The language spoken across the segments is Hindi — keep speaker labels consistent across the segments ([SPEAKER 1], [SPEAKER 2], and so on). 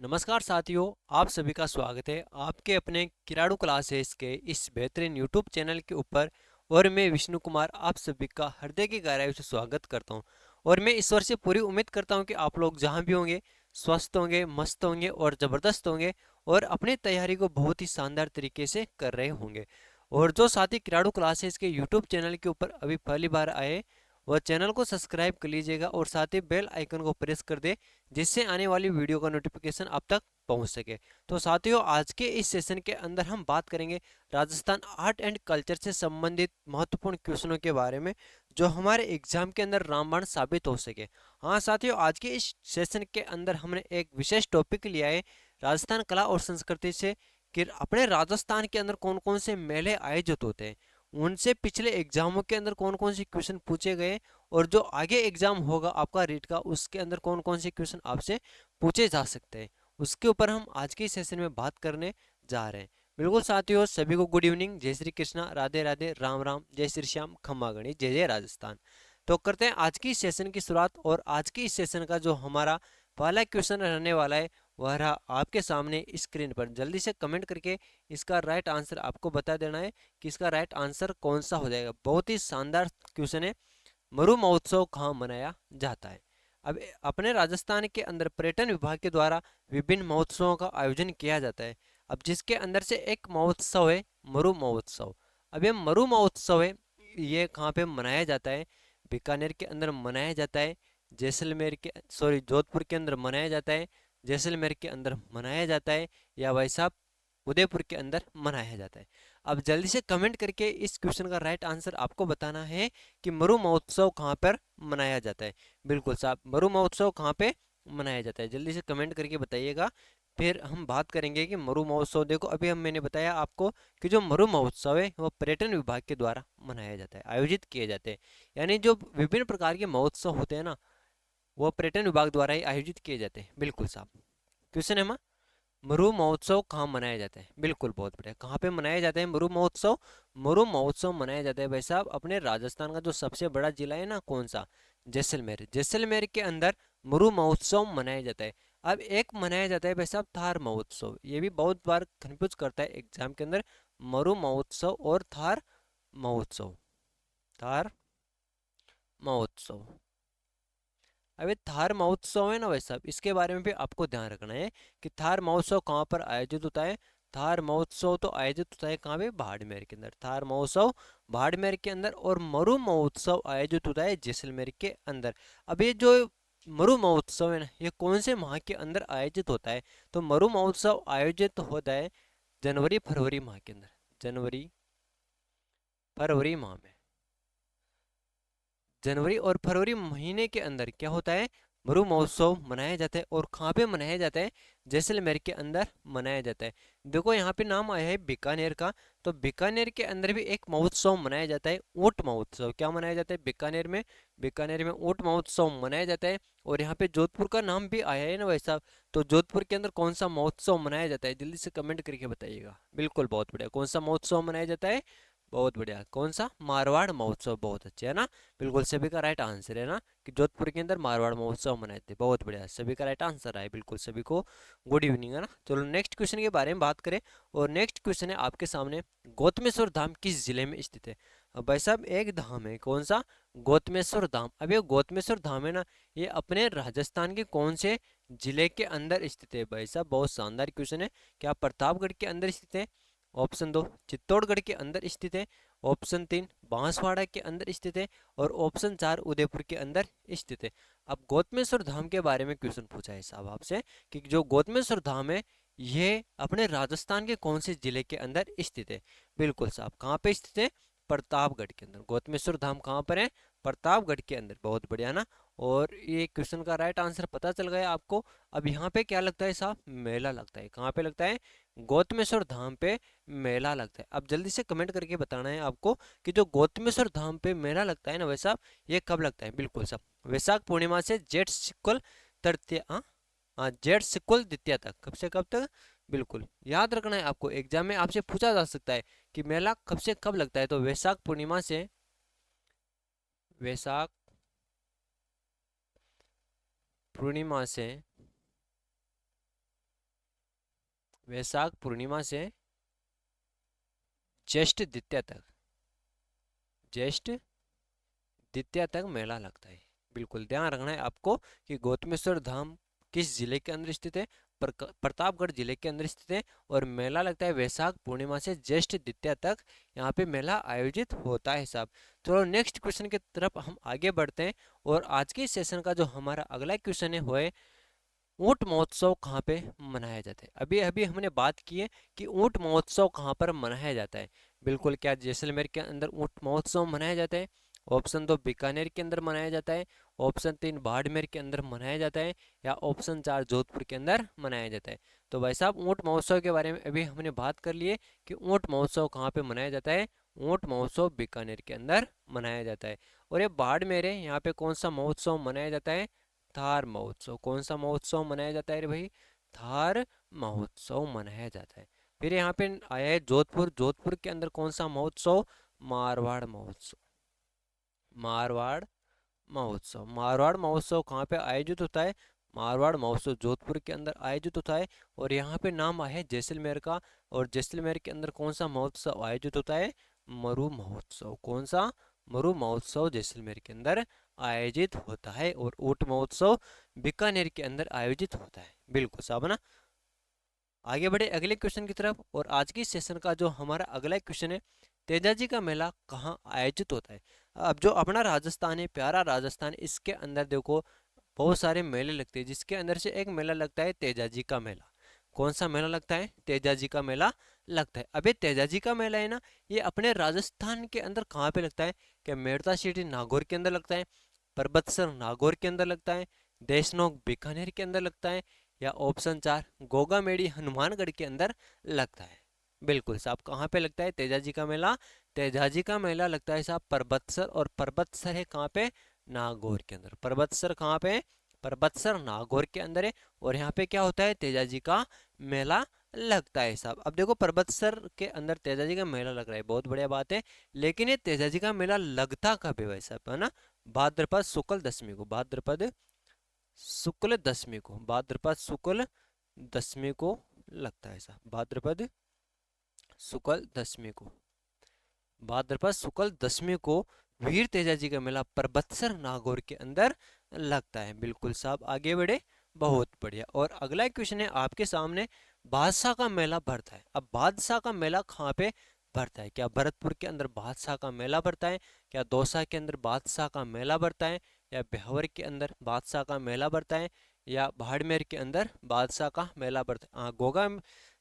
[SPEAKER 1] नमस्कार साथियों, आप सभी का स्वागत है आपके अपने किराड़ू क्लासेस के इस बेहतरीन यूट्यूब चैनल के ऊपर। और मैं विष्णु कुमार आप सभी का हृदय की गहराई से स्वागत करता हूं। और मैं ईश्वर से पूरी उम्मीद करता हूं कि आप लोग जहां भी होंगे स्वस्थ होंगे, मस्त होंगे और ज़बरदस्त होंगे और अपनी तैयारी को बहुत ही शानदार तरीके से कर रहे होंगे। और जो साथी किराड़ू क्लासेस के यूट्यूब चैनल के ऊपर अभी पहली बार आए वह चैनल को सब्सक्राइब कर लीजिएगा और साथ ही बेल आइकन को प्रेस कर दे जिससे आने वाली वीडियो का नोटिफिकेशन आप तक पहुंच सके। तो साथियों, आज के इस सेशन के अंदर हम बात करेंगे राजस्थान आर्ट एंड कल्चर से संबंधित महत्वपूर्ण क्वेश्चनों के बारे में जो हमारे एग्जाम के अंदर रामबाण साबित हो सके। हाँ साथियों, आज के इस सेशन के अंदर हमने एक विशेष टॉपिक लिया है राजस्थान कला और संस्कृति से कि अपने राजस्थान के अंदर कौन कौन से मेले आयोजित होते हैं, उनसे पिछले एग्जामों के अंदर कौन कौन से क्वेश्चन पूछे गए और जो आगे एग्जाम होगा आपका रीट का उसके अंदर कौन कौन से क्वेश्चन आपसे पूछे जा सकते हैं, उसके ऊपर हम आज के सेशन में बात करने जा रहे हैं। बिल्कुल साथियों, सभी को गुड इवनिंग, जय श्री कृष्णा, राधे राधे, राम राम, जय श्री श्याम, खम्मा गणी, जय जय राजस्थान। तो करते हैं आज की सेशन की शुरुआत। और आज की इस सेशन का जो हमारा पहला क्वेश्चन रहने वाला है वह रहा आपके सामने स्क्रीन पर। जल्दी से कमेंट करके इसका राइट आंसर आपको बता देना है कि इसका राइट आंसर कौन सा हो जाएगा। बहुत ही शानदार क्वेश्चन है। मरु महोत्सव कहाँ मनाया जाता है? अब अपने राजस्थान के अंदर पर्यटन विभाग के द्वारा विभिन्न महोत्सवों का आयोजन किया जाता है। अब जिसके अंदर से एक महोत्सव है मरु महोत्सव। अब ये मरु महोत्सव है, ये कहाँ पे मनाया जाता है? बीकानेर के अंदर मनाया जाता है, जैसलमेर के सॉरी जोधपुर के अंदर मनाया जाता है, जैसलमेर के अंदर मनाया जाता है, या भाई साहब उदयपुर के अंदर मनाया जाता है। अब जल्दी से कमेंट करके इस क्वेश्चन का राइट आंसर आपको बताना है कि मरु महोत्सव कहाँ पर मनाया जाता है। बिल्कुल साहब, मरु महोत्सव कहाँ पे मनाया जाता है, जल्दी से कमेंट करके बताइएगा। फिर हम बात करेंगे कि मरु महोत्सव, देखो अभी हम मैंने बताया आपको कि जो मरु महोत्सव है वह पर्यटन विभाग के द्वारा मनाया जाता है, आयोजित किए जाते हैं। यानी जो विभिन्न प्रकार के महोत्सव होते हैं ना, वो पर्यटन विभाग द्वारा ही आयोजित किए जाते हैं। बिल्कुल साहब। क्वेश्चन है मरु महोत्सव कहाँ मनाया जाता है? बिल्कुल, बहुत बढ़िया। कहाँ पे मनाया जाता है मरु महोत्सव? मरु महोत्सव मनाया जाता है भाई साहब अपने राजस्थान का जो सबसे बड़ा जिला है ना, कौन सा? जैसलमेर। जैसलमेर के अंदर मरु महोत्सव मनाया जाता है। अब एक मनाया जाता है भाई साहब थार महोत्सव, ये भी बहुत बार कंफ्यूज करता है एग्जाम के अंदर। मरु महोत्सव और थार महोत्सव। थार महोत्सव। अबे थार महोत्सव है ना भाई साहब, इसके बारे में भी आपको ध्यान रखना है कि थार महोत्सव कहाँ पर आयोजित होता है। थार महोत्सव तो आयोजित होता है कहाँ पे? बाड़मेर के अंदर। थार महोत्सव बाड़मेर के अंदर। और मरु महोत्सव आयोजित होता है जैसलमेर के अंदर। अब ये जो मरु महोत्सव है ना, ये कौन से माह के अंदर आयोजित होता है? तो मरु महोत्सव आयोजित होता है जनवरी फरवरी माह के अंदर। जनवरी फरवरी माह में, जनवरी और फरवरी महीने के अंदर क्या होता है? मरु महोत्सव मनाया जाता है। और कहाँ पे मनाया जाता है? जैसलमेर के अंदर मनाया जाता है। देखो यहाँ पे नाम आया है बीकानेर का, तो बीकानेर के अंदर भी एक महोत्सव मनाया जाता है, ऊंट महोत्सव। क्या मनाया जाता है बीकानेर में? बीकानेर में ऊंट महोत्सव मनाया जाता है। और यहाँ पे जोधपुर का नाम भी आया है ना भाई साहब, तो जोधपुर के अंदर कौन सा महोत्सव मनाया जाता है? जल्दी से कमेंट करके बताइएगा। बिल्कुल, बहुत बढ़िया। कौन सा महोत्सव मनाया जाता है? बहुत बढ़िया। कौन सा? मारवाड़ महोत्सव। बहुत अच्छे है ना। बिल्कुल सभी का राइट आंसर है ना कि जोधपुर के अंदर मारवाड़ महोत्सव मनाए थे। बहुत बढ़िया, सभी का राइट आंसर है। बिल्कुल सभी को गुड इवनिंग है ना। चलो नेक्स्ट क्वेश्चन के बारे में बात करें। और नेक्स्ट क्वेश्चन है आपके सामने, गौतमेश्वर धाम किस जिले में स्थित है? अब भाई साहब एक धाम है, कौन सा? गौतमेश्वर धाम। अब ये गौतमेश्वर धाम है ना, ये अपने राजस्थान के कौन से जिले के अंदर स्थित है? भाई साहब बहुत शानदार क्वेश्चन है। क्या प्रतापगढ़ के अंदर स्थित है? ऑप्शन दो चित्तौड़गढ़ के अंदर स्थित है, ऑप्शन तीन बांसवाड़ा के अंदर स्थित है, और ऑप्शन चार उदयपुर के अंदर स्थित है। अब गौतमेश्वर धाम के बारे में क्वेश्चन पूछा है साहब आपसे कि जो गौतमेश्वर धाम है ये अपने राजस्थान के कौन से जिले के अंदर स्थित है? बिल्कुल साहब, कहाँ पे स्थित है? प्रतापगढ़ के अंदर। गौतमेश्वर धाम कहाँ पर है? प्रतापगढ़ के अंदर। बहुत बढ़िया ना। और ये क्वेश्चन का राइट आंसर पता चल गया आपको। अब यहाँ पे क्या लगता है साहब? मेला लगता है। कहाँ पे लगता है? गौतमेश्वर धाम पे मेला लगता है। अब जल्दी से कमेंट करके बताना है आपको कि जो गौतमेश्वर धाम पे मेला लगता है ना वैसा, ये कब लगता है? बिल्कुल साहब, वैशाख पूर्णिमा से जेठ शुक्ल तृतीया, हाँ जेठ शुक्ल द्वितीया तक। कब से कब तक? बिल्कुल याद रखना है आपको, एग्जाम में आपसे पूछा जा सकता है कि मेला कब से कब लगता है। तो वैशाख पूर्णिमा से, वैशाख पूर्णिमा से वैशाख पूर्णिमा से ज्येष्ठ द्वितीया तक, ज्येष्ठ द्वितीया तक मेला लगता है। बिल्कुल ध्यान रखना है आपको कि गौतमेश्वर धाम किस जिले के अंदर स्थित है, प्रतापगढ़ जिले के अंदर स्थित है, और मेला लगता है वैशाख पूर्णिमा से ज्येष्ठ द्वितीया तक यहाँ पे मेला आयोजित होता है साहब। चलो नेक्स्ट क्वेश्चन की तरफ हम आगे बढ़ते हैं। और आज के सेशन का जो हमारा अगला क्वेश्चन है वो है ऊंट महोत्सव कहाँ पे मनाया जाता है। अभी अभी हमने बात की है कि ऊंट महोत्सव कहाँ पर मनाया जाता है। बिल्कुल, क्या जैसलमेर के अंदर ऊंट महोत्सव मनाया जाता है? ऑप्शन दो बीकानेर के अंदर मनाया जाता है, ऑप्शन तीन बाड़मेर के अंदर मनाया जाता है, या ऑप्शन चार जोधपुर के अंदर मनाया जाता है। तो भाई साहब ऊंट महोत्सव के बारे में अभी हमने बात कर ली है कि ऊंट महोत्सव कहाँ पे मनाया जाता है। ऊंट महोत्सव बीकानेर के अंदर मनाया जाता है। और ये बाड़मेर है, यहाँ पे कौन सा महोत्सव मनाया जाता है? थार महोत्सव। कौन सा महोत्सव मनाया जाता है रे भाई? थार महोत्सव मनाया जाता है। फिर यहाँ पे आया है जोधपुर। जोधपुर के अंदर कौन सा महोत्सव? मारवाड़ महोत्सव। मारवाड़ महोत्सव। मारवाड़ महोत्सव कहाँ पे आयोजित होता है? मारवाड़ महोत्सव जोधपुर के अंदर आयोजित होता है। और यहाँ पे नाम आया है जैसलमेर का, और जैसलमेर के अंदर कौन सा महोत्सव आयोजित होता है? मरु महोत्सव। कौन सा? मरु महोत्सव जैसलमेर के अंदर आयोजित होता है। और ऊंट महोत्सव बीकानेर के अंदर आयोजित होता है। बिल्कुल साहब ना। आगे बढ़े अगले क्वेश्चन की तरफ। और आज की सेशन का जो हमारा अगला क्वेश्चन है, तेजाजी का मेला कहाँ आयोजित होता है? अब जो अपना राजस्थान है, प्यारा राजस्थान, इसके अंदर देखो बहुत सारे मेले लगते हैं, जिसके अंदर से एक मेला लगता है तेजाजी का मेला। कौन सा मेला लगता है? तेजाजी का मेला लगता है। अबे तेजाजी का मेला है ना, ये अपने राजस्थान के अंदर कहाँ पे लगता है? क्या मेड़ता सिटी नागौर के अंदर लगता है, परबतसर नागौर के अंदर लगता है, देशनोक बीकानेर के अंदर लगता है, या ऑप्शन चार गोगामेड़ी हनुमानगढ़ के अंदर लगता है? बिल्कुल साहब, कहाँ पे लगता है तेजाजी का मेला? तेजाजी का मेला लगता है साहब परबतसर। और परबतसर है कहाँ पे? नागौर के अंदर। परबतसर कहाँ पे है? परबतसर नागौर के अंदर है। और यहाँ पे क्या होता है? तेजाजी का मेला लगता है साहब। अब देखो परबतसर के अंदर तेजाजी का मेला लग रहा है, बहुत बढ़िया बात है। लेकिन ये तेजाजी का मेला लगता कब है भाई साहब, है ना? भाद्रपद शुक्ल दशमी को, भाद्रपद शुक्ल दशमी को, भाद्रपद शुक्ल दशमी को लगता है साहब। भाद्रपद शुक्ल दशमी को, भाद्रपद शुक्ल दशमी को वीर तेजाजी का मेला परबतसर नागौर के अंदर लगता है। बिल्कुल साहब, आगे बढ़े। बहुत बढ़िया। और अगला क्वेश्चन है आपके सामने, बादशाह का मेला भरता है। अब बादशाह का मेला कहाँ पे भरता है? क्या भरतपुर के अंदर बादशाह का मेला भरता है, क्या दौसा के अंदर बादशाह का मेला भरता है, या ब्यावर के अंदर बादशाह का मेला भरता है, या बाड़मेर के अंदर बादशाह का मेला भरता है? हाँ, गोगा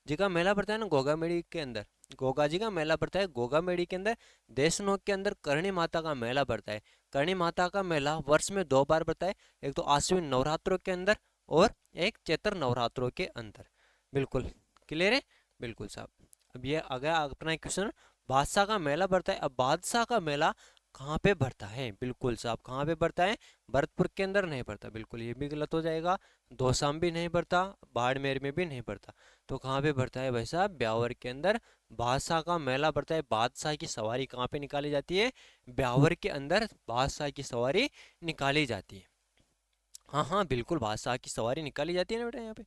[SPEAKER 1] जी का मेला भरता है ना गोगामेड़ी के अंदर। गोगा जी का मेला पड़ता है गोगामेड़ी के अंदर। देशनोक के अंदर करणी माता का मेला पड़ता है। करणी माता का मेला वर्ष में दो बार पड़ता है, एक तो आश्विन नवरात्रों के अंदर और एक चैत्र नवरात्रों के अंदर। बिल्कुल क्लियर है। बिल्कुल साहब। अब ये आ गया अपना क्वेश्चन, बादशाह का मेला भरता है। अब बादशाह का मेला कहाँ पे भरता है? बिल्कुल साहब, कहाँ पे भरता है? भरतपुर के अंदर नहीं भरता, बिल्कुल ये भी गलत हो जाएगा। दौसा में भी नहीं भरता, बाड़मेर में भी नहीं भरता। तो कहाँ पे भरता है भाई साहब? ब्यावर के अंदर बादशाह का मेला भरता है। बादशाह की सवारी कहाँ पे निकाली जाती है? ब्यावर के अंदर बादशाह की सवारी निकाली जाती है। हाँ हाँ बिल्कुल, बादशाह की सवारी निकाली जाती है ना बेटा यहाँ पे।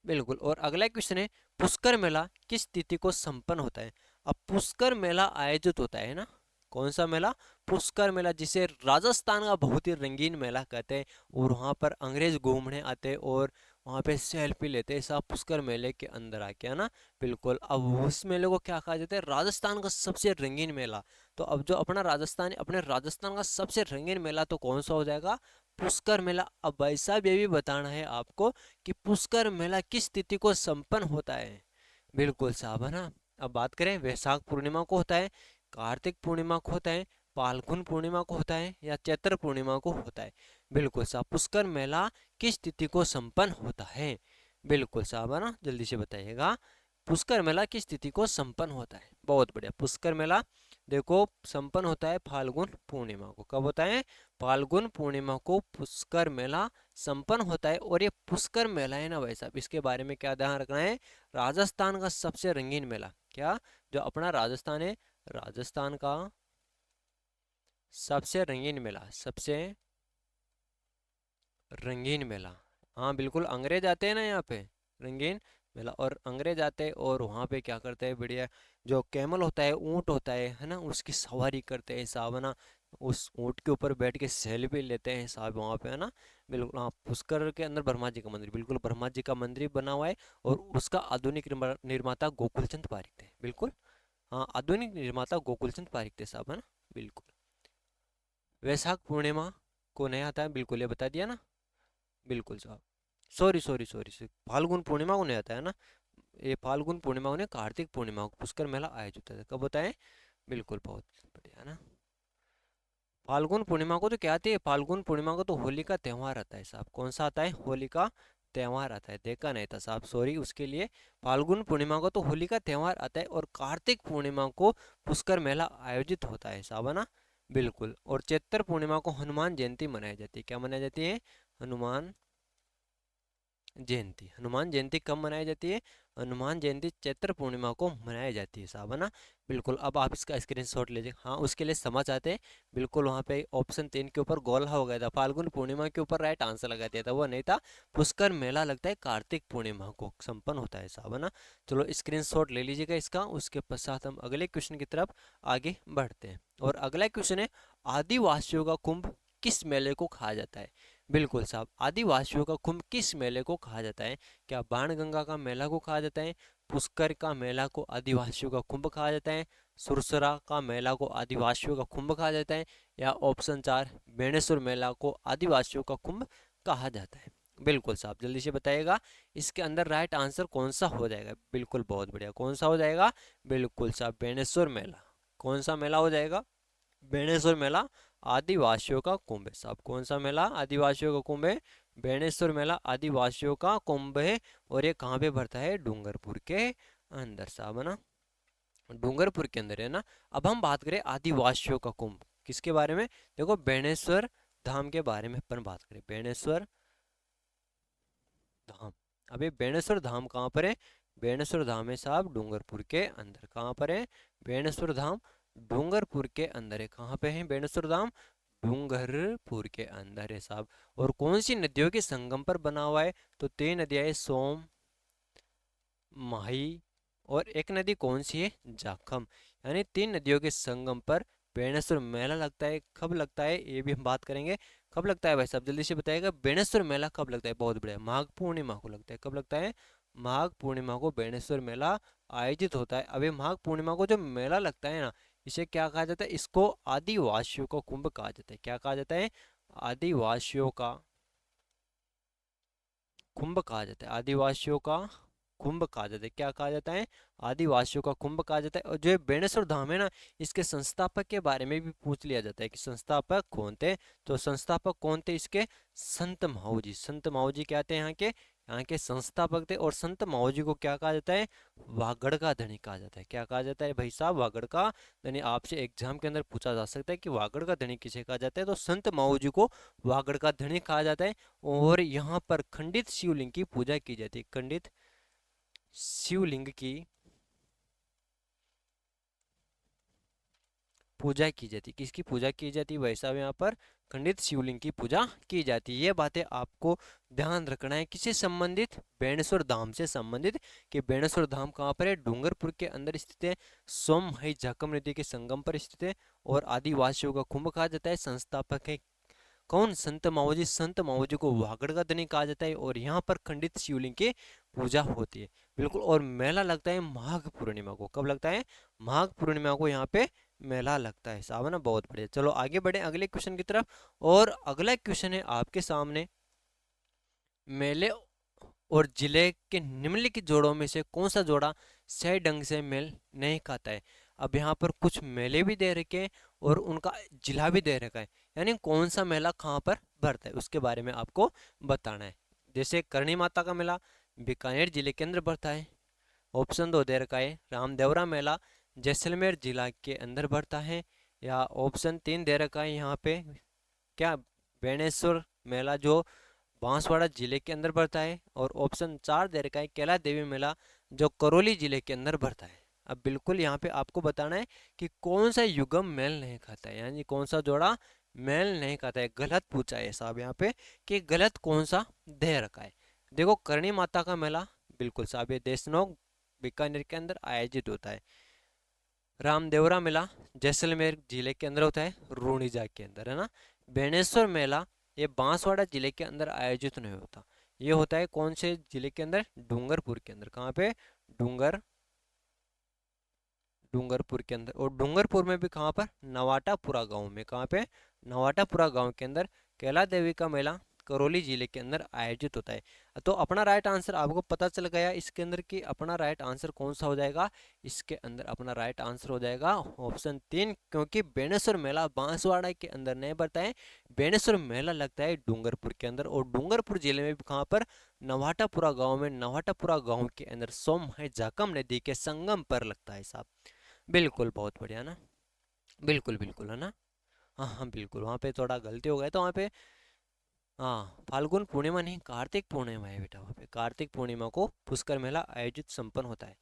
[SPEAKER 1] बिल्कुल। और अगला क्वेश्चन है, पुष्कर मेला किस तिथि को संपन्न होता है? अब पुष्कर मेला आयोजित होता है ना, कौन सा मेला? पुष्कर मेला, जिसे राजस्थान का बहुत ही रंगीन मेला कहते हैं। और वहाँ पर अंग्रेज घूमने आते हैं और वहाँ पे सेल्फी लेते हैं सब पुष्कर मेले के अंदर आके, है ना? बिल्कुल। अब उस मेले को क्या कहा जाता है? राजस्थान का सबसे रंगीन मेला। तो अब जो अपना राजस्थान है, अपने राजस्थान का सबसे रंगीन मेला तो कौन सा हो जाएगा? पुष्कर मेला। अब भाई साहब ये भी बताना है आपको कि पुष्कर मेला किस तिथि को संपन्न होता है? बिल्कुल साहब, है ना? अब बात करें, वैशाख पूर्णिमा को होता है, कार्तिक पूर्णिमा को होता है, फाल्गुन पूर्णिमा को होता है, या चैत्र पूर्णिमा को होता है? बिल्कुल साहब, पुष्कर मेला किस तिथि को संपन्न होता है? बिल्कुल साहब, है ना? जल्दी से बताइएगा, पुष्कर मेला किस तिथि को संपन्न होता है? बहुत बढ़िया। पुष्कर मेला देखो संपन्न होता है फाल्गुन पूर्णिमा को। कब होता है? फाल्गुन पूर्णिमा को पुष्कर मेला संपन्न होता है। और ये पुष्कर मेला है ना भाई साहब, इसके बारे में क्या ध्यान रखना है? राजस्थान का सबसे रंगीन मेला। क्या? जो अपना राजस्थान है, राजस्थान का सबसे रंगीन मेला, सबसे रंगीन मेला। हाँ बिल्कुल, अंग्रेज आते हैं ना यहाँ पे, रंगीन मेला। और अंग्रेज आते हैं और वहाँ पे क्या करते हैं, बढ़िया जो कैमल होता है, ऊँट होता है ना, उसकी सवारी करते हैं साहब, है ना। उस ऊँट के ऊपर बैठ के सेल्फी लेते हैं साहब वहाँ पे, है ना। बिल्कुल, हाँ, पुष्कर के अंदर ब्रह्मा जी का मंदिर, बिल्कुल ब्रह्मा जी का मंदिर बना हुआ है। और उसका आधुनिक निर्माता गोकुलचंद पारिक थे, बिल्कुल। हाँ, आधुनिक निर्माता गोकुलचंद पारिक थे साहब, है ना। बिल्कुल। वैशाख पूर्णिमा को नहीं आता है, बिल्कुल ये बता दिया ना। बिल्कुल साहब। Sorry sorry sorry sorry, Phalgun Purnima को नहीं आता है ना। ये फाल्गुन पूर्णिमा को नहीं, कार्तिक पूर्णिमा को पुष्कर मेला आयोजित होता है। कब होता है? बिल्कुल, बहुत बढ़िया, है ना। फाल्गुन पूर्णिमा को तो क्या आती है, फाल्गुन पूर्णिमा को तो होली का त्यौहार आता है साहब। कौन सा आता है? होली का त्यौहार आता है। देखा नहीं था साहब, सॉरी उसके लिए। फाल्गुन पूर्णिमा को तो होली का त्यौहार आता है, और कार्तिक पूर्णिमा को पुष्कर मेला आयोजित होता है साहब, है ना। बिल्कुल। और चैत्र पूर्णिमा को हनुमान जयंती मनाई जाती है। क्या मनाई जाती है? हनुमान जयंती। हनुमान जयंती कब मनाई जाती है? हनुमान जयंती चैत्र पूर्णिमा को मनाई जाती है साहब, है ना। बिल्कुल। अब आप इसका स्क्रीनशॉट लीजिए। हाँ, उसके लिए समझ आते हैं। बिल्कुल, वहाँ पे ऑप्शन 3 के ऊपर गोला हो गया था, फाल्गुन पूर्णिमा के ऊपर राइट आंसर लगा दिया था, वो नहीं था। पुष्कर मेला लगता है कार्तिक पूर्णिमा को संपन्न होता है साहब, है ना। चलो स्क्रीनशॉट ले लीजिएगा इसका। उसके पश्चात हम अगले क्वेश्चन की तरफ आगे बढ़ते हैं। और अगला क्वेश्चन है, आदिवासियों का कुंभ किस मेले को कहा जाता है? बिल्कुल साहब, आदिवासियों का कुंभ किस मेले को कहा जाता है? क्या बाणगंगा का मेला को कहा जाता है, पुष्कर का मेला को आदिवासियों का कुंभ कहा जाता है, सुरसरा का मेला को आदिवासियों का कुंभ कहा जाता है, या ऑप्शन 4 बेणेश्वर मेला को आदिवासियों का कुंभ कहा जाता है? बिल्कुल साहब, जल्दी से बताइएगा इसके अंदर राइट आंसर कौन सा हो जाएगा। बिल्कुल, बहुत बढ़िया, कौन सा हो जाएगा? बिल्कुल साहब, बेणेश्वर मेला। कौन सा मेला हो जाएगा? बेणेश्वर मेला आदिवासियों का कुंभ है साहब। कौन सा मेला आदिवासियों का कुंभ है? बेणेश्वर मेला आदिवासियों का कुंभ है। और ये कहाँ पे भरता है? डूंगरपुर के अंदर साहब, है ना। डूंगरपुर के अंदर है ना। अब हम बात करें आदिवासियों का कुंभ किसके बारे में। देखो, बेणेश्वर धाम के बारे में अपन बात करें। बेणेश्वर धाम। अब ये बेणेश्वर धाम कहाँ पर है? बेणेश्वर धाम है साहब डूंगरपुर के अंदर। कहाँ पर है? बेणेश्वर धाम डूंगरपुर के अंदर है। कहाँ पे है बेणेश्वर धाम? डूंगरपुर के अंदर है साहब। और कौन सी नदियों के संगम पर बना हुआ है? तो 3 नदियां है, सोम, माही, और एक नदी कौन सी है? जाखम। यानी 3 नदियों के संगम पर बेणेश्वर मेला लगता है। कब लगता है ये भी हम बात करेंगे। कब लगता है भाई साहब, जल्दी से बताइएगा। बेणेश्वर मेला कब लगता है? बहुत बढ़िया, माघ पूर्णिमा को लगता है। कब लगता है? माघ पूर्णिमा को बेणेश्वर मेला आयोजित होता है। अब ये माघ पूर्णिमा को जो मेला लगता है ना, इसे क्या कहा जाता है? इसको आदिवासियों का कुंभ कहा जाता है। क्या कहा जाता है? आदिवासियों का कुंभ कहा जाता है। आदिवासियों का कुंभ कहा जाता है। क्या कहा जाता है? आदिवासियों का कुंभ कहा जाता है। और जो ये बेणेश्वर धाम है ना, इसके संस्थापक के बारे में भी पूछ लिया जाता है कि संस्थापक कौन थे। तो संस्थापक कौन थे इसके? संत माऊ जी। संत माऊ जी क्या थे? यहाँ के संस्थापक थे। और संत माऊ जी को क्या कहा जाता है? वागड़ का धनी कहा जाता है। क्या कहा जाता है भाई साहब? वागड़ का धनी। आपसे एग्जाम के अंदर पूछा जा सकता है कि वागड़ का धनी किसे कहा जाता है, तो संत माऊ जी को वागड़ का धनी कहा जाता है। और यहाँ पर खंडित शिवलिंग की पूजा की जाती है। खंडित शिवलिंग की पूजा की जाती है। किसकी पूजा की जाती है भाई साहब? यहाँ पर खंडित शिवलिंग की पूजा की जाती है। ये बातें आपको ध्यान रखना है। किससे संबंधित? बेणेश्वर धाम से संबंधित। कि बेणेश्वर धाम कहाँ पर है? डूंगरपुर के अंदर स्थित है। सोममही जाखम नदी के संगम पर स्थित है। और आदिवासियों का कुंभ कहा जाता है। संस्थापक है कौन? संत माओजी। संत माओजी को वागड़ का धनी कहा जाता है। और यहाँ पर खंडित शिवलिंग की पूजा होती है। बिल्कुल। और मेला लगता है माघ पूर्णिमा को। कब लगता है? माघ पूर्णिमा को यहाँ पे मेला लगता है साहब, है ना। बहुत बढ़िया। चलो आगे बढ़े अगले क्वेश्चन की तरफ। और अगला क्वेश्चन है आपके सामने, मेले और जिले के निम्नलिखित जोड़ों में से कौन सा जोड़ा सही ढंग से मेल नहीं खाता है? अब यहाँ पर कुछ मेले भी दे रखे हैं और उनका जिला भी दे रखा है। यानी कौन सा मेला कहाँ पर भरता है उसके बारे में आपको बताना है। जैसे करणी माता का मेला बीकानेर जिले के अंदर भरता है। ऑप्शन 2 दे रखा है, रामदेवरा मेला जैसलमेर जिला के अंदर भरता है। या ऑप्शन 3 दे रखा है यहाँ पे, क्या, बेणेश्वर मेला जो बांसवाड़ा जिले के अंदर पड़ता है। और ऑप्शन 4 दे रखा है, कैला देवी मेला जो करौली जिले के अंदर पड़ता है। अब बिल्कुल यहाँ पे आपको बताना है कि कौन सा युगम मेल नहीं खाता है, यानी कौन सा जोड़ा मेल नहीं खाता है। गलत पूछा है साहब यहाँ पे कि गलत कौन सा दे रखा है। देखो, करणी माता का मेला बिल्कुल साहब, ये देशनोक बीकानेर के अंदर आयोजित होता है। रामदेवरा मेला जैसलमेर जिले के अंदर होता है, रूणीजा के अंदर, है ना। बेणेश्वर मेला ये बांसवाड़ा जिले के अंदर आयोजित नहीं होता, ये होता है कौन से जिले के अंदर, डूंगरपुर के अंदर। कहाँ पे, डूंगर डूंगरपुर के अंदर। और डूंगरपुर में भी कहाँ पर, नवाटापुरा गांव में। कहाँ पे, नवाटापुरा गांव के अंदर कैला देवी का मेला करौली जिले के अंदर आयोजित होता है। तो अपना राइट आंसर आपको पता चल गया इसके अंदर कि अपना राइट आंसर कौन सा हो जाएगा। इसके अंदर अपना राइट आंसर हो जाएगा ऑप्शन 3, क्योंकि बेणेश्वर मेला बांसवाड़ा के अंदर नहीं पड़ता है, बेणेश्वर मेला लगता है डूंगरपुर के अंदर। और डूंगरपुर जिले में भी कहाँ पर, नवाटापुरा गांव में। नवाटापुरा गांव के अंदर सोमहाय जाकम नदी के संगम पर लगता है साहब। बिल्कुल, बहुत बढ़िया ना। बिल्कुल बिल्कुल, है ना। हाँ हाँ बिल्कुल, वहाँ पे थोड़ा गलती हो गया तो वहाँ पे, हाँ फाल्गुन पूर्णिमा नहीं, कार्तिक पूर्णिमा है बेटा, वहाँ पे कार्तिक पूर्णिमा को पुष्कर मेला आयोजित संपन्न होता है।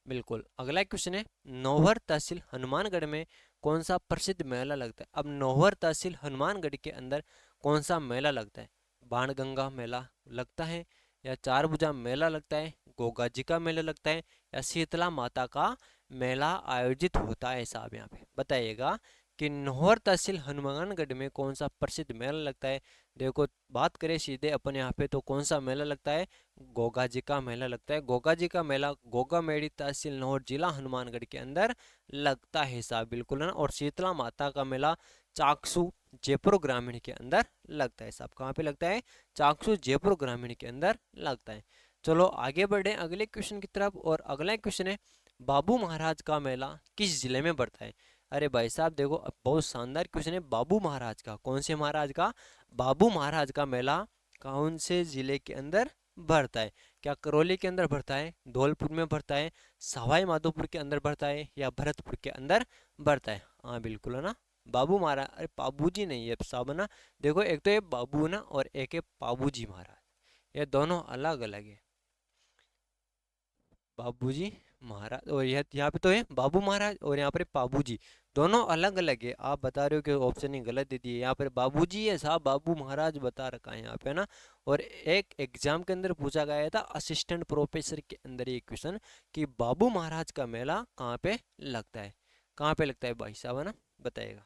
[SPEAKER 1] बिल्कुल। अगला क्वेश्चन है, नौहर तहसील हनुमानगढ़ में कौन सा प्रसिद्ध मेला लगता है। अब नौहर तहसील हनुमानगढ़ के अंदर कौन सा मेला लगता है। बाणगंगा मेला लगता है, या चार भुजा मेला लगता है, गोगा जी का मेला लगता है, या शीतला माता का मेला आयोजित होता है साहब। यहाँ पे बताइएगा कि नौहर तहसील हनुमानगढ़ में कौन सा प्रसिद्ध मेला लगता है। देखो, बात करें सीधे अपन यहाँ पे तो कौन सा मेला लगता है, गोगा जी का मेला लगता है। गोगा जी का मेला गोगा मेड़ी तहसील नौहर जिला हनुमानगढ़ के अंदर लगता है साहब, बिल्कुल है ना। और शीतला माता का मेला चाकसू जयपुर ग्रामीण के अंदर लगता है साहब। कहाँ पे लगता है, चाकसू जयपुर ग्रामीण के अंदर लगता है। चलो आगे बढ़े अगले क्वेश्चन की तरफ। और अगला क्वेश्चन है, बाबू महाराज का मेला किस जिले में पड़ता है। अरे भाई साहब देखो, अब बहुत शानदार क्वेश्चन है। बाबू महाराज का, कौन से महाराज का, बाबू महाराज का मेला कौन से जिले के अंदर भरता है। क्या करौली के अंदर भरता है, धौलपुर में भरता है, सवाई माधोपुर के अंदर भरता है, या भरतपुर के अंदर भरता है। हाँ बिल्कुल, है ना। बाबू महाराज, अरे बाबूजी नहीं है साहब, है ना। देखो, एक तो ये बाबू ना और एक है बाबूजी महाराज, ये दोनों अलग अलग है। बाबूजी महाराज, और यह यहाँ पे तो है बाबू महाराज, और यहाँ पर बाबूजी, दोनों अलग अलग है। आप बता रहे हो कि ऑप्शन ही गलत दे दिए, यहाँ पर बाबूजी है साहब, बाबू महाराज बता रखा है यहाँ पे ना। और एक एग्जाम के अंदर पूछा गया था असिस्टेंट प्रोफेसर के अंदर ये क्वेश्चन, कि बाबू महाराज का मेला कहाँ पे लगता है। कहाँ पे लगता है भाई साहब, है ना, बताइएगा।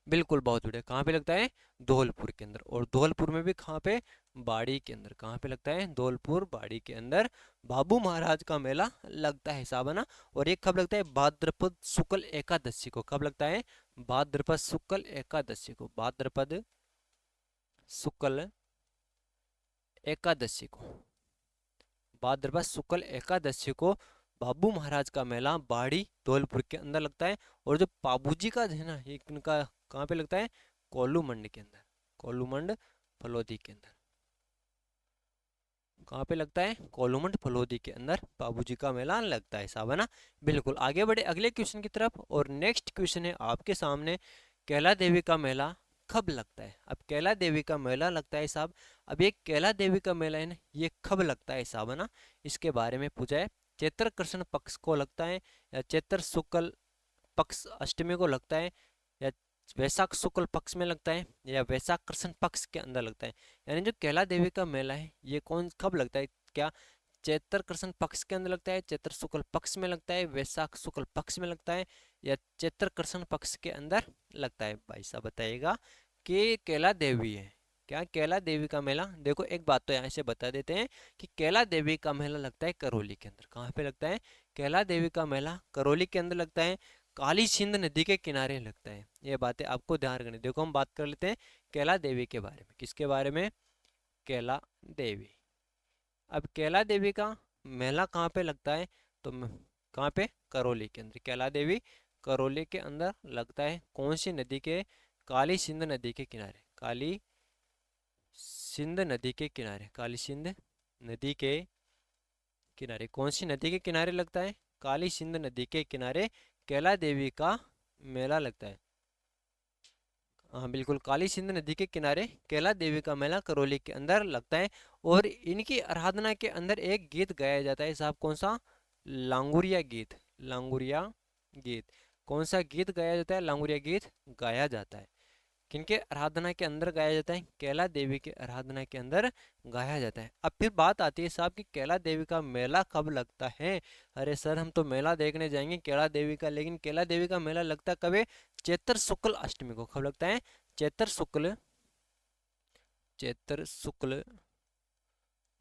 [SPEAKER 1] बिल्कुल, बहुत बढ़िया। कहाँ पे लगता है, धौलपुर के अंदर। और धौलपुर में भी कहाँ पे, बाड़ी के अंदर। कहाँ पे लगता है, धौलपुर बाड़ी के अंदर बाबू महाराज का मेला लगता है साहब, है ना। और एक कब लगता है, भाद्रपद शुक्ल एकादशी को। कब लगता है, भाद्रपद शुक्ल एकादशी को, भाद्रपद शुक्ल एकादशी को, भाद्रपद शुक्ल एकादशी को बाबू महाराज का मेला बाड़ी धौलपुर के अंदर लगता है। और जो पाबूजी का है ना, ये इनका कहाँ पे लगता है, कोल्लूमंड के अंदर, कोल्लूमंड फलोदी के अंदर। कहाँ पे लगता है, कोल्लूमंड फलोदी के अंदर बाबूजी का मेला लगता है साहब, है ना। बिल्कुल, आगे बढ़े अगले क्वेश्चन की तरफ। और नेक्स्ट क्वेश्चन है आपके सामने, कैला देवी का मेला कब लगता है। अब कैला देवी का मेला लगता है साहब, अब ये कैला देवी का मेला है ना, ये कब लगता है साहब, है ना। इसके बारे में पूछा है, चैत्र कृष्ण पक्ष को लगता है, या चैत्र शुक्ल पक्ष अष्टमी को लगता है, या वैशाख शुक्ल पक्ष में लगता है, या वैशाख कृष्ण पक्ष के अंदर लगता है। यानी जो कैला देवी का मेला है ये कौन कब लगता है, क्या चैत्र कृष्ण पक्ष के अंदर लगता है, चैत्र शुक्ल पक्ष में लगता है, वैशाख शुक्ल पक्ष में लगता है, या चैत्र कृष्ण पक्ष के अंदर लगता है। भाई साहब बताइएगा कि कैला देवी है, क्या कैला देवी का मेला। देखो, एक बात तो यहाँ से बता देते हैं कि कैला देवी का मेला लगता है करौली के अंदर। कहाँ पे लगता है, कैला देवी का मेला करौली के अंदर लगता है, काली सिंध नदी के किनारे लगता है। ये बातें आपको ध्यान रखनी। देखो, हम बात कर लेते हैं कैला देवी के बारे में। किसके बारे में, कैला देवी। अब कैला देवी का मेला कहाँ पे लगता है, तो कहाँ पे, करौली के अंदर। कैला देवी करौली के अंदर लगता है, कौन सी नदी के, काली सिंध नदी के किनारे, काली सिंध नदी के किनारे, काली सिंध नदी के किनारे। कौन सी नदी के किनारे लगता है, काली सिंध नदी के किनारे कैला देवी का मेला लगता है। हाँ बिल्कुल, काली सिंध नदी के किनारे कैला देवी का मेला करौली के अंदर लगता है। और इनकी आराधना के अंदर एक गीत गाया जाता है साहब, कौन सा, लांगुरिया गीत, लांगुरिया गीत। कौन सा गीत गाया जाता है, लांगुरिया गीत गाया जाता है। किनके आराधना के अंदर गाया जाता है? कैला देवी के आराधना के अंदर गाया जाता है। अब फिर बात आती है साहब कि कैला देवी का मेला कब लगता है? अरे सर हम तो मेला देखने जाएंगे कैला देवी का, लेकिन कैला देवी का मेला लगता कब है? चैत्र शुक्ल अष्टमी को। कब लगता है? चैत्र शुक्ल, चैत्र शुक्ल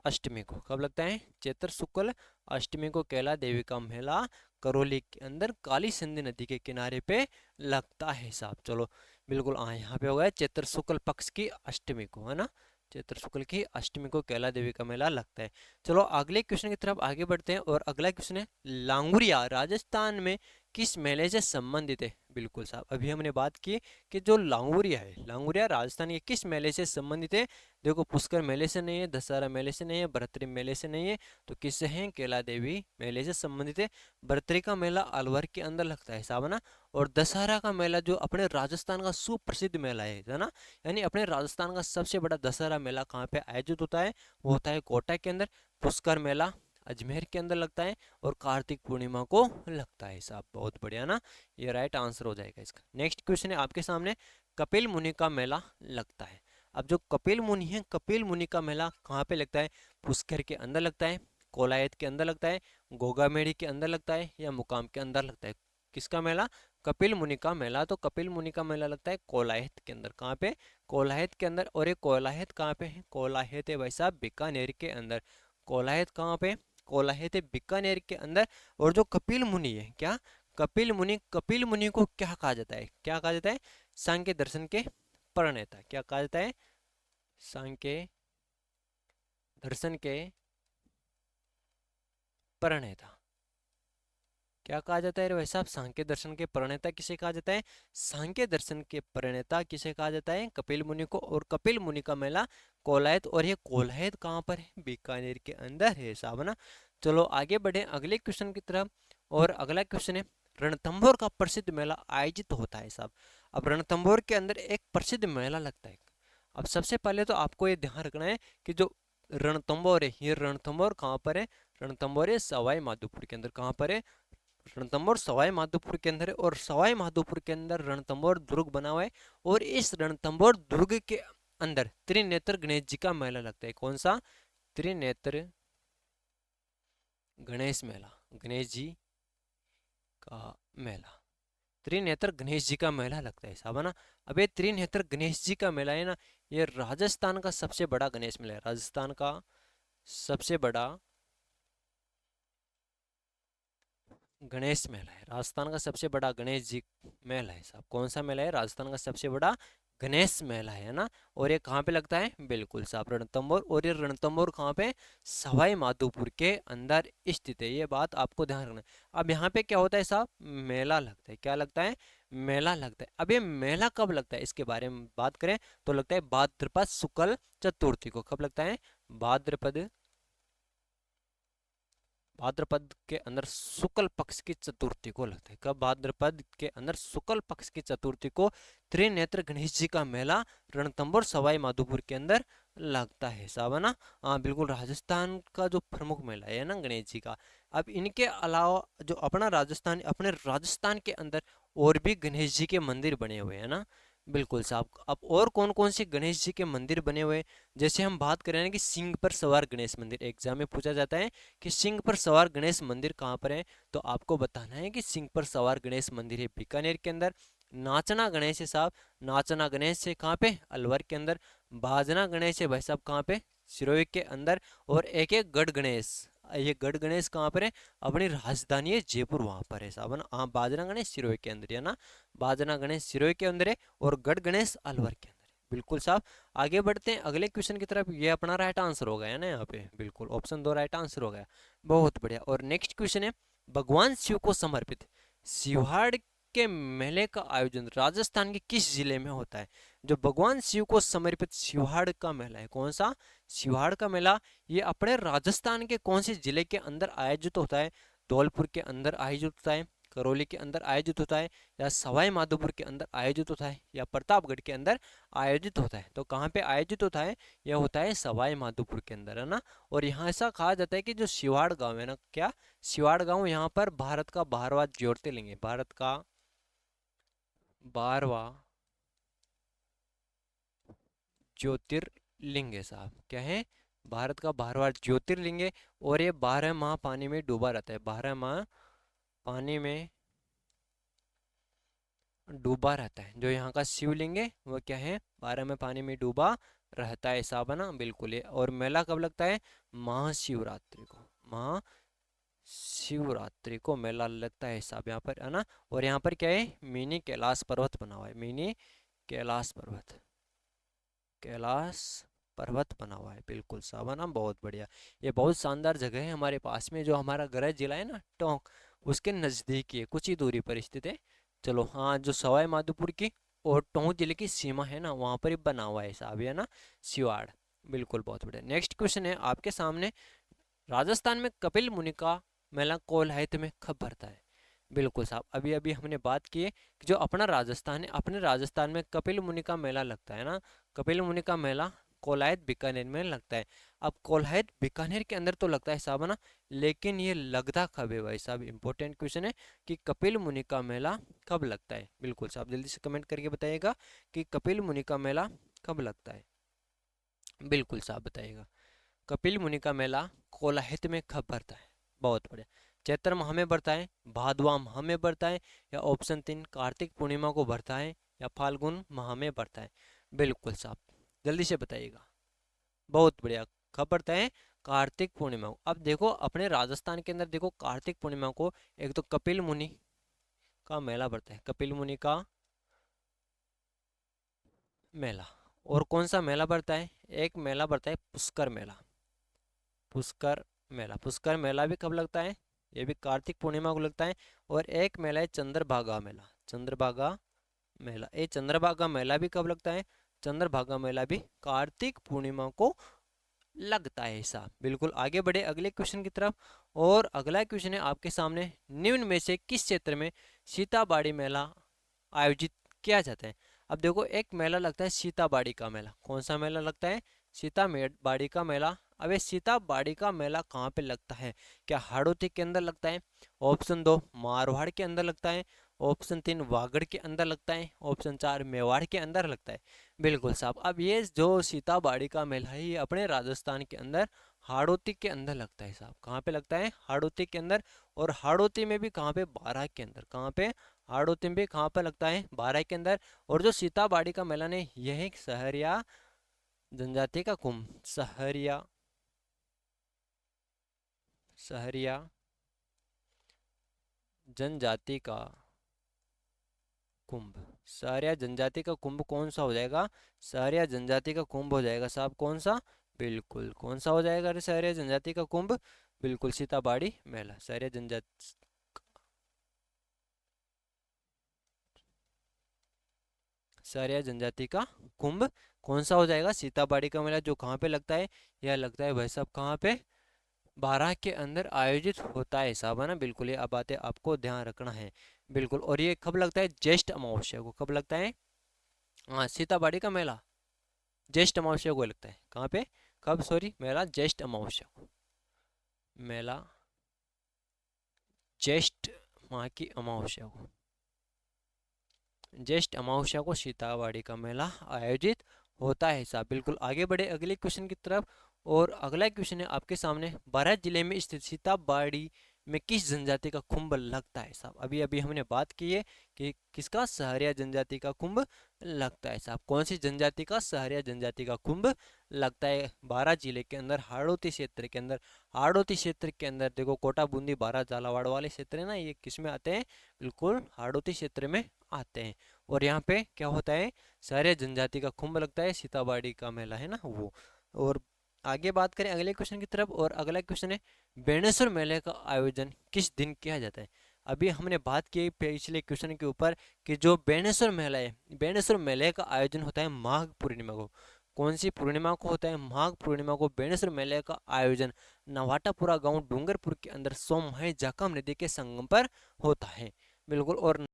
[SPEAKER 1] अष्टमी को। कब लगता है? चैत्र शुक्ल अष्टमी को कैला देवी का मेला करौली के अंदर काली सिंध नदी के किनारे पे लगता है साहब। चलो बिल्कुल, हाँ यहाँ पे हो गया चैत्र शुक्ल पक्ष की अष्टमी को, है ना? चैत्र शुक्ल की अष्टमी को कैला देवी का मेला लगता है। चलो अगले क्वेश्चन की तरफ आगे बढ़ते हैं, और अगला क्वेश्चन है लांगुरिया राजस्थान में किस मेले से संबंधित है? बिल्कुल साहब, अभी हमने बात की कि जो लांगुरिया है, लांगुरिया राजस्थान के किस मेले से संबंधित है? देखो पुष्कर मेले से नहीं है, दशहरा मेले से नहीं है, भरतरी मेले से नहीं है, तो किससे है? कैला देवी मेले से संबंधित है। भरतरी का मेला अलवर के अंदर लगता है साहब, ना? और दशहरा का मेला जो अपने राजस्थान का सुप्रसिद्ध मेला है ना, यानी अपने राजस्थान का सबसे बड़ा दशहरा मेला कहाँ पे आयोजित होता है? वो होता है कोटा के अंदर। पुष्कर मेला अजमेर के अंदर लगता है, और कार्तिक पूर्णिमा को लगता है साहब। बहुत बढ़िया ना, ये राइट आंसर हो जाएगा इसका। नेक्स्ट क्वेश्चन है आपके सामने, कपिल मुनि का मेला लगता है। अब जो कपिल मुनि है, कपिल मुनि का मेला कहाँ पे लगता है? पुष्कर के अंदर लगता है, कोलायत के अंदर लगता है, गोगामेड़ी के अंदर लगता है, या मुकाम के अंदर लगता है? किसका मेला? कपिल मुनि का मेला। तो कपिल मुनि का मेला लगता है कोलायत के अंदर। कहाँ पे? कोलायत के अंदर। और ये कोलायत कहाँ पे है? कोलायत है भाई साहब बीकानेर के अंदर। कोलायत कहाँ पे? कोलायत है बीकानेर के अंदर। और जो कपिल मुनि है, क्या कपिल मुनि, कपिल मुनि को क्या कहा जाता है? क्या कहा जाता है? सांख्य दर्शन के प्रणेता। क्या कहा जाता है? सांख्य दर्शन के प्रणेता। क्या कहा जाता है रे भाई साहब? सांख्य दर्शन के प्रणेता किसे कहा जाता है? सांख्य दर्शन के प्रणेता किसे कहा जाता है? कपिल मुनि को। और कपिल मुनि का मेला कोलायत, और ये कोलायत कहाँ पर है? बीकानेर के अंदर है साहब, ना? चलो आगे बढ़े अगले क्वेश्चन की तरफ, और अगला क्वेश्चन है रणथंभौर का प्रसिद्ध मेला आयोजित होता है साहब। अब रणथंभौर के अंदर एक प्रसिद्ध मेला लगता है। अब सबसे पहले तो आपको ये ध्यान रखना है कि जो रणथंभौर है, ये रणथंभौर कहाँ पर है? रणथंभौर है सवाई माधोपुर के अंदर। कहाँ पर है? रणथंभौर सवाई माधोपुर के अंदर है, और सवाई माधोपुर के अंदर रणथंभौर दुर्ग बना हुआ है। और इस रणथंभौर दुर्ग के अंदर त्रिनेत्र गणेश जी का मेला लगता है। कौन सा? त्रिनेत्र गणेश मेला, गणेश जी का मेला। त्रिनेत्र गणेश जी का मेला लगता है साहब, है ना? अब ये त्रिनेत्र गणेश जी का मेला है ना, ये राजस्थान का सबसे बड़ा गणेश मेला है। राजस्थान का सबसे बड़ा गणेश मेला है। राजस्थान का सबसे बड़ा गणेश जी मेला है साहब। कौन सा मेला है? राजस्थान का सबसे बड़ा गणेश मेला है ना? और ये कहाँ पे लगता है? बिल्कुल साहब रणथंभौर। और ये रणथंभौर कहाँ पे? सवाई माधोपुर के अंदर स्थित है। ये बात आपको ध्यान रखना है। अब यहाँ पे क्या होता है साहब? मेला लगता है। क्या लगता है? मेला लगता है। अब ये मेला कब लगता है इसके बारे में बात करें तो लगता है भाद्रपद शुक्ल चतुर्थी को। कब लगता है? भाद्रपद, भाद्रपद के अंदर शुक्ल पक्ष की चतुर्थी को लगता है। कब? भाद्रपद के अंदर शुक्ल पक्ष की चतुर्थी को त्रिनेत्र गणेश जी का मेला रणथंभौर सवाई माधोपुर के अंदर लगता है साहब, है ना? हाँ बिल्कुल, राजस्थान का जो प्रमुख मेला है ना गणेश जी का। अब इनके अलावा जो अपना राजस्थान, अपने राजस्थान के अंदर और भी गणेश जी के मंदिर बने हुए हैं ना। बिल्कुल साहब। अब और कौन कौन से गणेश जी के मंदिर बने हुए हैं? जैसे हम बात करें ना कि सिंह पर सवार गणेश मंदिर, एग्जाम में पूछा जाता है कि सिंह पर सवार गणेश मंदिर कहाँ पर है, तो आपको बताना है कि सिंह पर सवार गणेश मंदिर है बीकानेर के अंदर। नाचना गणेश है साहब, नाचना गणेश है कहाँ पे? अलवर के अंदर। बाजना गणेश है भाई साहब कहाँ पे? सिरोही के अंदर। और एक एक गढ़ गणेश, ये गढ़ गणेश कहाँ पर है? अपनी राजधानी है जयपुर, वहां पर है साहब, है ना? हाँ बाजना गणेश सिरोही के अंदर है ना, बाजना गणेश सिरोही के अंदर है, और गढ़ गणेश अलवर के अंदर है। बिल्कुल साहब। आगे बढ़ते हैं अगले क्वेश्चन की तरफ। ये अपना राइट आंसर हो गया ना यहाँ पे, बिल्कुल ऑप्शन 2 राइट आंसर हो गया। बहुत बढ़िया। और नेक्स्ट क्वेश्चन है, भगवान शिव को समर्पित शिवहाड़ के मेले का आयोजन राजस्थान के किस जिले में होता है? जो भगवान शिव को समर्पित शिवहाड़ का मेला है, कौन सा? शिवहाड़ का मेला, ये अपने राजस्थान के कौन से जिले के अंदर आयोजित होता है? धौलपुर के अंदर आयोजित होता है, करौली के अंदर आयोजित होता है, या सवाई माधोपुर के अंदर आयोजित होता है, या प्रतापगढ़ के अंदर आयोजित होता है? तो कहाँ पे आयोजित होता है? यह होता है सवाई माधोपुर के अंदर, है ना? और यहाँ ऐसा कहा जाता है कि जो शिवाड़ गांव है ना, क्या शिवाड़ गांव यहाँ पर भारत का 12वां ज्योतिर्लिंग है। भारत का 12वां ज्योतिर्लिंग है साहब। क्या है? भारत का 12वां ज्योतिर्लिंग है। और ये 12 माह पानी में डूबा रहता है, 12 माह पानी में डूबा रहता है। जो यहाँ का शिवलिंग है वो क्या है? 12 में पानी में डूबा रहता है साहब, है ना, बिल्कुल। ये और मेला कब लगता है? महाशिवरात्रि को, महाशिवरात्रि को मेला लगता है साहब यहाँ पर, है ना। और यहाँ पर क्या है? मिनी कैलाश पर्वत बना हुआ है, मिनी कैलाश पर्वत, कैलाश पर्वत बना हुआ है, बिल्कुल साहब, है ना, बहुत बढ़िया। ये बहुत शानदार जगह है हमारे पास में, जो हमारा गृह जिला है ना टोंक, उसके नज़दीक ही है, कुछ ही दूरी पर स्थित है। चलो हाँ, जो सवाई माधोपुर की और टोंक जिले की सीमा है ना, वहाँ पर ही बना हुआ है साहब, है ना, सिवाड़। बिल्कुल, बहुत बढ़िया। नेक्स्ट क्वेश्चन है आपके सामने, राजस्थान में कपिल मुनि का मेला कोलहैत में कब भरता है? बिल्कुल साहब, अभी अभी हमने बात की है कि जो अपना राजस्थान है, अपने राजस्थान में कपिल मुनि का मेला लगता है ना, कपिल मुनि का मेला कोलायत बीकानेर में लगता है। अब कोलायत बीकानेर के अंदर तो लगता है साहब, है ना, लेकिन ये लगता कब है भाई साहब? इंपॉर्टेंट क्वेश्चन है कि कपिल मुनि का मेला कब लगता है। बिल्कुल साहब, जल्दी से कमेंट करके बताइएगा कि कपिल मुनि का मेला कब लगता है। बिल्कुल साहब बताइएगा, कपिल मुनि का मेला कोलाहित में कब भरता है? बहुत बढ़िया। चैत्र माह में भरता है, भादवा माह में भरता है, या ऑप्शन 3 कार्तिक पूर्णिमा को भरता है, या फाल्गुन माह में भरता है? बिल्कुल साहब, जल्दी से बताइएगा। बहुत बढ़िया, कब भरता है? कार्तिक पूर्णिमा को। अब देखो अपने राजस्थान के अंदर देखो, कार्तिक पूर्णिमा को एक तो कपिल मुनि का मेला भरता है, कपिल मुनि का मेला। और कौन सा मेला भरता है? एक मेला भरता है पुष्कर मेला, पुष्कर मेला। पुष्कर मेला भी कब लगता है? ये भी कार्तिक पूर्णिमा को लगता है। और एक मेला है चंद्रभागा मेला, चंद्रभागा मेला। ये चंद्रभागा मेला भी कब लगता है? चंद्रभागा मेला भी कार्तिक पूर्णिमा को लगता है साहब। बिल्कुल, आगे बढ़े अगले क्वेश्चन की तरफ। और अगला क्वेश्चन है आपके सामने, निम्न में से किस क्षेत्र में सीताबाड़ी मेला आयोजित किया जाता है? अब देखो, एक मेला लगता है सीताबाड़ी का मेला। कौन सा मेला लगता है? सीताबाड़ी का मेला। अब ये सीताबाड़ी का मेला कहाँ पे लगता है? क्या हाड़ौती के अंदर लगता है? ऑप्शन 2 मारवाड़ के अंदर लगता है, ऑप्शन 3 वागड़ के अंदर लगता है, ऑप्शन 4 मेवाड़ के अंदर लगता है? बिल्कुल साहब, अब ये जो सीताबाड़ी का मेला है, ये अपने राजस्थान के अंदर हाड़ौती के अंदर लगता है साहब। कहाँ पे लगता है? हाड़ौती के अंदर। और हाड़ौती में भी कहाँ पे? बारां के अंदर। कहाँ पे? हाड़ौती में भी कहाँ पे लगता है? बारां के अंदर। और जो सीताबाड़ी का मेला ने, यह एक सहरिया जनजाति का कुंभ, सहरिया, सहरिया जनजाति का कुंभ, सहरिया जनजाति का कुंभ कौन सा हो जाएगा? सहरिया जनजाति का कुंभ हो जाएगा साहब। कौन सा? बिल्कुल, कौन सा हो जाएगा अरे सहरिया जनजाति का कुंभ? बिल्कुल सीताबाड़ी मेला, सहरिया जनजाति, सहरिया जनजाति का कुंभ कौन सा हो जाएगा? सीताबाड़ी का मेला, जो कहाँ पे लगता है? यह लगता है भाई साहब कहाँ पे? बारह के अंदर आयोजित होता है साहब, है ना, बिल्कुल। ये अब बातें आपको ध्यान रखना है, बिल्कुल। और ये कब लगता है? ज्येष्ठ अमावस्या को। कब लगता है? हाँ, सीताबाड़ी का मेला ज्येष्ठ अमावस्या को लगता है। कहाँ पे? कब? सॉरी, मेला ज्येष्ठ अमावस्या को, मेला ज्येष्ठ माह की अमावस्या को, ज्येष्ठ अमावस्या को सीताबाड़ी का मेला आयोजित होता है साहब, बिल्कुल। आगे बढ़े अगले क्वेश्चन की तरफ। और अगला क्वेश्चन है आपके सामने, बारात जिले में स्थित सीताबाड़ी में किस जनजाति का कुंभ लगता है साहब? अभी अभी हमने बात की है कि किसका? सहरिया जनजाति का कुंभ लगता है साहब। कौन सी जनजाति का? सहरिया जनजाति का कुंभ लगता है बारात जिले के अंदर, हाड़ौती क्षेत्र के अंदर। हाड़ौती क्षेत्र के अंदर देखो, कोटा बूंदी बारात झालावाड़ वाले क्षेत्र है ना, ये किस में आते हैं? बिल्कुल हाड़ौती क्षेत्र में आते हैं। और यहाँ पे क्या होता है? सारे जनजाति का कुंभ लगता है, सीताबाड़ी का मेला है ना वो। और आगे बात करें अगले क्वेश्चन की तरफ। और अगला क्वेश्चन है, बेणेश्वर मेले का आयोजन किस दिन किया जाता है? अभी हमने बात की पिछले क्वेश्चन के ऊपर कि जो बेणेश्वर मेला है, बेणेश्वर मेले का आयोजन होता है माघ पूर्णिमा को। कौन सी पूर्णिमा को होता है? माघ पूर्णिमा को बेणेश्वर मेले का आयोजन नवाटापुरा गांव डूंगरपुर के अंदर सोमहाई जाखम नदी के संगम पर होता है, बिल्कुल। और